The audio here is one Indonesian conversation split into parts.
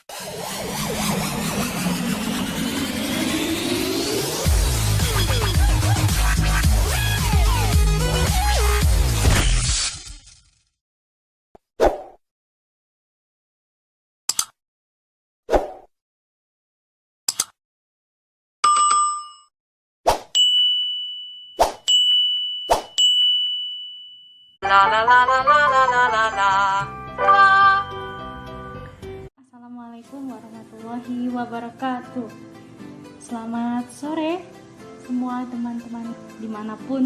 La la la la la la la la la. Assalamualaikum warahmatullahi wabarakatuh. Selamat sore semua teman-teman dimanapun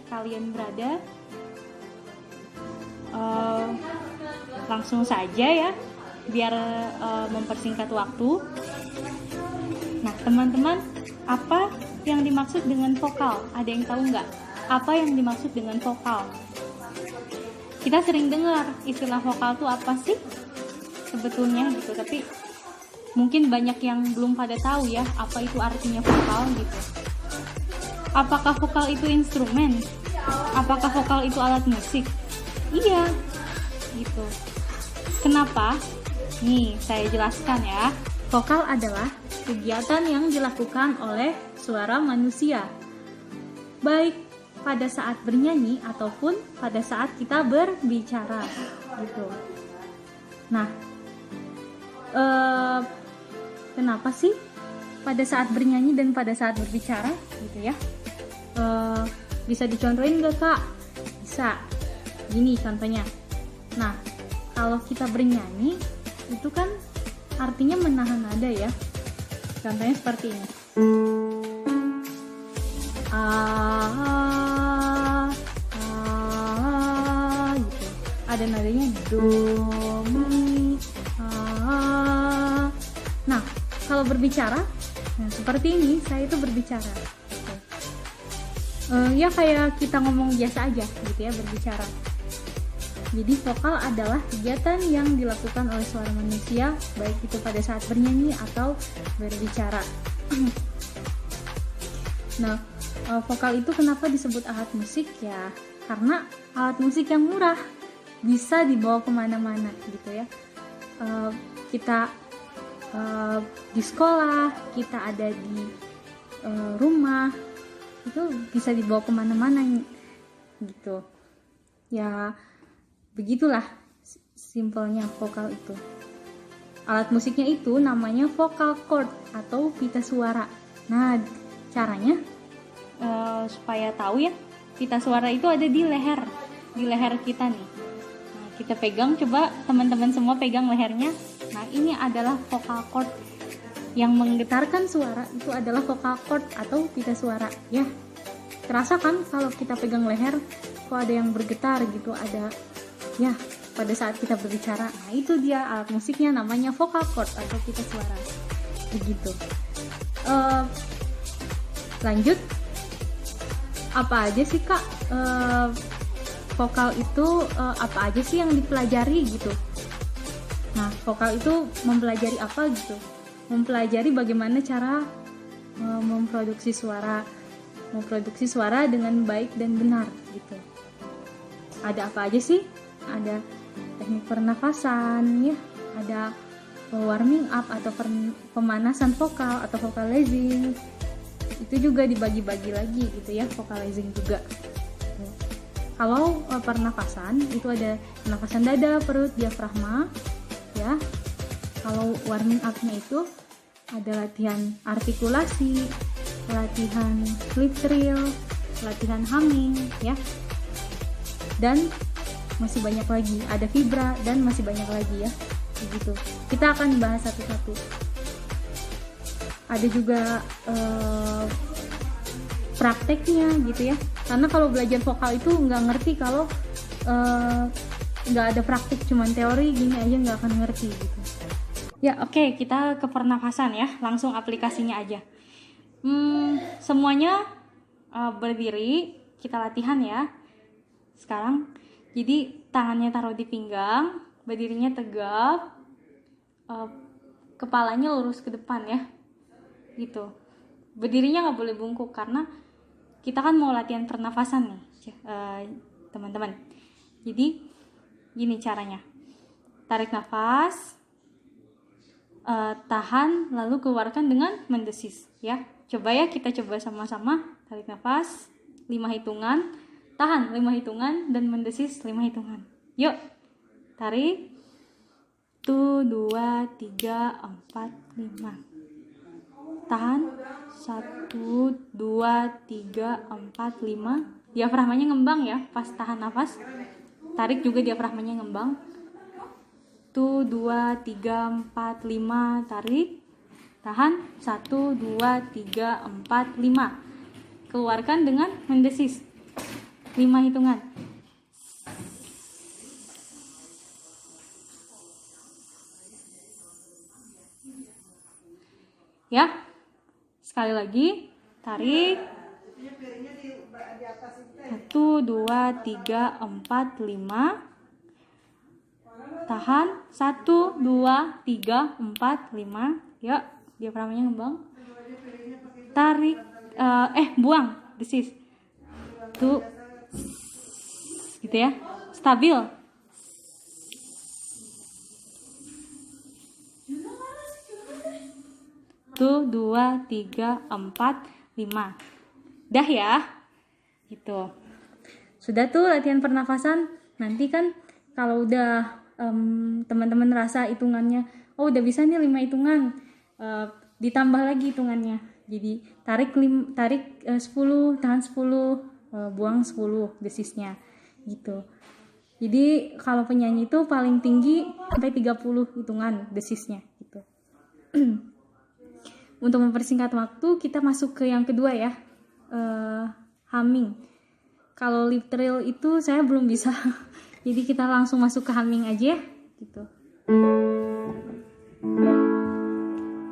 kalian berada. Langsung saja ya, biar mempersingkat waktu. Nah teman-teman, apa yang dimaksud dengan vokal? Ada yang tahu nggak? Apa yang dimaksud dengan vokal? Kita sering dengar istilah vokal itu apa sih sebetulnya gitu, tapi mungkin banyak yang belum pada tahu ya apa itu artinya vokal gitu. Apakah vokal itu instrumen? Apakah vokal itu alat musik? Iya, gitu. Kenapa? Nih, saya jelaskan ya. Vokal adalah kegiatan yang dilakukan oleh suara manusia, baik pada saat bernyanyi ataupun pada saat kita berbicara gitu. Nah, kenapa sih pada saat bernyanyi dan pada saat berbicara gitu ya? Bisa dicontohin gak kak? Bisa. Gini contohnya. Nah, kalau kita bernyanyi itu kan artinya menahan nada ya. Contohnya seperti ini. Gitu. Ada nadanya do, mi, Nah, kalau berbicara, nah seperti ini, saya itu berbicara. Gitu. Ya kayak kita ngomong biasa aja, gitu ya, berbicara. Jadi vokal adalah kegiatan yang dilakukan oleh suara manusia, baik itu pada saat bernyanyi atau berbicara. Nah, vokal itu kenapa disebut alat musik ya? Karena alat musik yang murah, bisa dibawa kemana-mana gitu ya. Kita di sekolah, kita ada di rumah, itu bisa dibawa kemana-mana gitu. Ya begitulah simpelnya vokal itu. Alat musiknya itu namanya vocal cord atau pita suara. Nah, caranya supaya tahu ya, pita suara itu ada di leher kita nih. Nah, kita pegang, coba teman-teman semua pegang lehernya. Nah, ini adalah vocal cord yang menggetarkan suara, itu adalah vocal cord atau pita suara ya. Terasa kan kalau kita pegang leher kok ada yang bergetar gitu, ada ya pada saat kita berbicara. Nah, itu dia alat musiknya, namanya vocal cord atau pita suara. Begitu. Lanjut, apa aja sih kak vokal itu apa aja sih yang dipelajari gitu? Nah, vokal itu mempelajari apa gitu? Mempelajari bagaimana cara memproduksi suara dengan baik dan benar gitu. Ada apa aja sih? Ada teknik pernafasan ya, ada warming up atau pemanasan vokal atau vocalizing. Itu juga dibagi-bagi lagi gitu ya, vocalizing juga. Kalau pernafasan itu ada pernafasan dada, perut, diafragma ya. Kalau warming up-nya itu ada latihan artikulasi, latihan lip trill, latihan humming ya. Dan masih banyak lagi, ada vibra dan masih banyak lagi ya. Begitu. Kita akan bahas satu-satu. Ada juga prakteknya gitu ya, karena kalau belajar vokal itu nggak ngerti kalau nggak ada praktek, cuman teori gini aja nggak akan ngerti gitu ya. Oke, kita ke pernafasan ya, langsung aplikasinya aja. Semuanya berdiri, kita latihan ya sekarang. Jadi tangannya taruh di pinggang, berdirinya tegap, kepalanya lurus ke depan ya, gitu. Berdirinya nggak boleh bungkuk karena kita kan mau latihan pernafasan nih, teman-teman. Jadi gini caranya, tarik nafas, tahan lalu keluarkan dengan mendesis ya. Coba ya, kita coba sama-sama. Tarik nafas 5 hitungan, tahan 5 hitungan, dan mendesis 5 hitungan. Yuk, tarik. 1, 2, 3, 4, 5. Tahan 1, 2, 3, 4, 5. Diafragmanya ngembang ya pas tahan nafas. Tarik juga diafragmanya ngembang. 1, 2, 3, 4, 5. Tarik. Tahan 1, 2, 3, 4, 5. Keluarkan dengan mendesis 5 hitungan. Ya, sekali lagi, tarik. 1, 2, 3, 4, 5. Tahan 1, 2, 3, 4, 5. Yuk, diafragmanya ngembang. Tarik, buang, desis. Tuh, gitu ya, stabil. 1, 2, 3, 4, 5. Dah ya. Gitu. Sudah tuh latihan pernafasan. Nanti kan kalau udah teman-teman rasa hitungannya, oh udah bisa nih 5 hitungan, ditambah lagi hitungannya. Jadi tarik 10, tahan 10, buang 10 desisnya. Gitu. Jadi kalau penyanyi itu paling tinggi sampai 30 hitungan desisnya gitu. Untuk mempersingkat waktu, kita masuk ke yang kedua ya, humming. Kalau lip trill itu saya belum bisa, jadi kita langsung masuk ke humming aja gitu.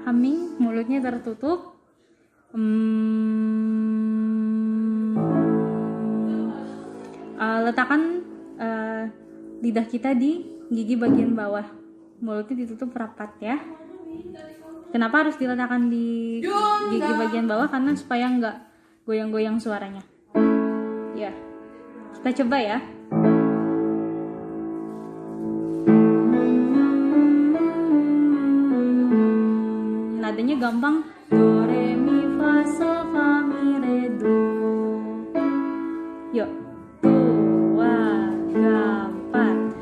Humming, mulutnya tertutup. Letakkan lidah kita di gigi bagian bawah, mulutnya ditutup rapat ya. Kenapa harus diletakkan di gigi bagian bawah? Karena supaya nggak goyang-goyang suaranya. Ya, kita coba ya. Nadanya gampang. Do, re, mi, fa, sol, fa, mi, re, do. Yuk. 2, 3, 4.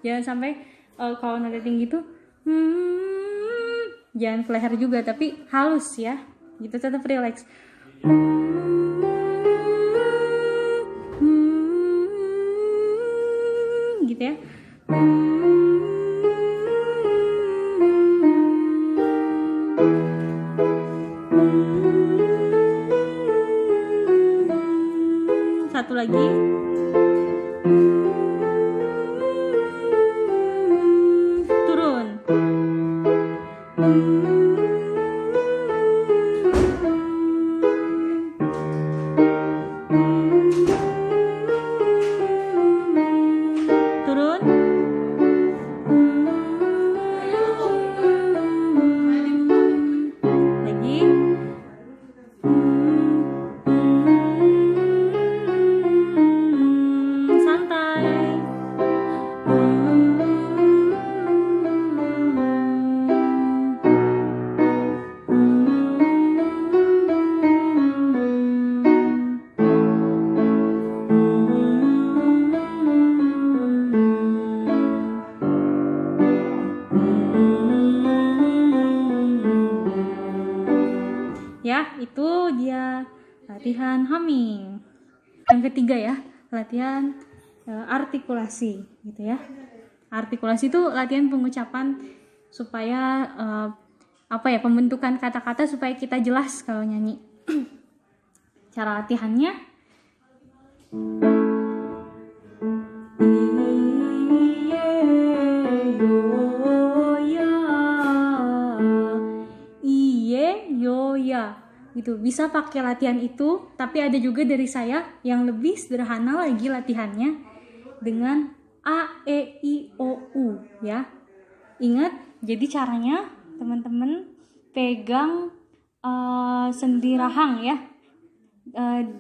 Jangan sampai kalau nada tinggi tuh jangan ke leher juga, tapi halus ya, gitu, tetap relax. Gitu ya. Satu lagi. Turun. Turun. Lagi. Santai. Ya, itu dia latihan humming. Yang ketiga ya, latihan artikulasi gitu ya. Artikulasi itu latihan pengucapan supaya pembentukan kata-kata supaya kita jelas kalau nyanyi. Cara latihannya iye yo ya gitu. Bisa pakai latihan itu, tapi ada juga dari saya yang lebih sederhana lagi latihannya dengan a e i o u ya. Ingat, jadi caranya teman-teman pegang sendi rahang ya,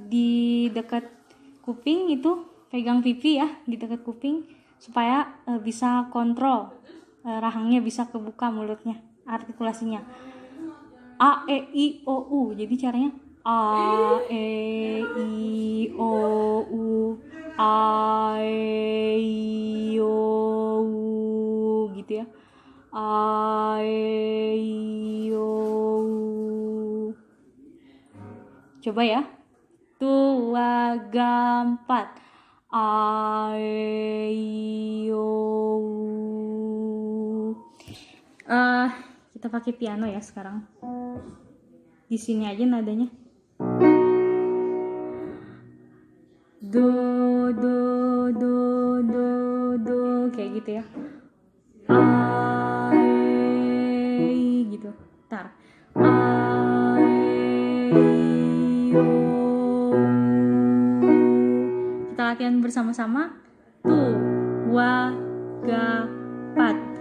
di dekat kuping itu, pegang pipi ya di dekat kuping supaya bisa kontrol rahangnya, bisa kebuka mulutnya, artikulasinya a e i o u. Jadi caranya a e i o u, a e i o u gitu ya, a e i o u. Coba ya, 2, 3, 4, a e i o u. Kita pakai piano ya sekarang. Di sini aja nadanya. Do do do do do kayak gitu ya. A e gitu. Tar. A e o u. Kita latihan bersama-sama. 2, 3, 4.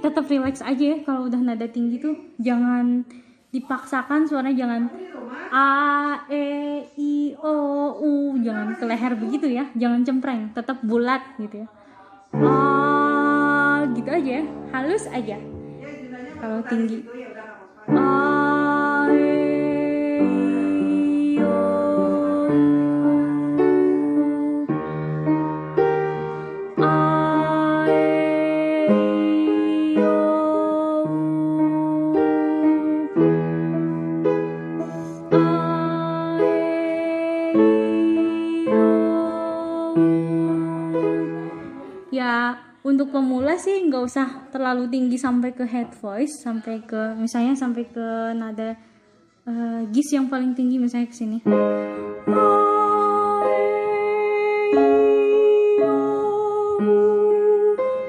Tetap relax aja ya kalau udah nada tinggi tuh, jangan dipaksakan suaranya, jangan a e i o u, jangan ke leher begitu ya, jangan cempreng, tetap bulat gitu ya, gitu aja ya, halus aja kalau tinggi. A e i o ya. Untuk pemula sih nggak usah terlalu tinggi sampai ke head voice, sampai ke misalnya sampai ke nada gis yang paling tinggi, misalnya ke sini.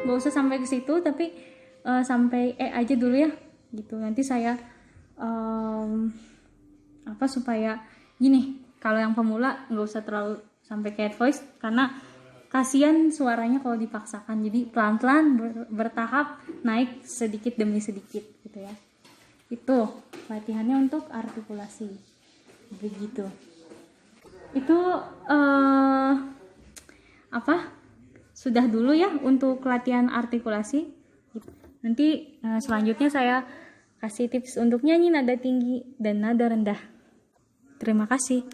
Nggak usah sampai ke situ, tapi sampai aja dulu ya gitu. Nanti saya supaya gini, kalau yang pemula nggak usah terlalu sampai ke head voice karena kasihan suaranya kalau dipaksakan. Jadi pelan-pelan bertahap naik sedikit demi sedikit gitu ya. Itu latihannya untuk artikulasi begitu. Itu sudah dulu ya untuk latihan artikulasi. Nanti selanjutnya saya kasih tips untuk nyanyi nada tinggi dan nada rendah. Terima kasih.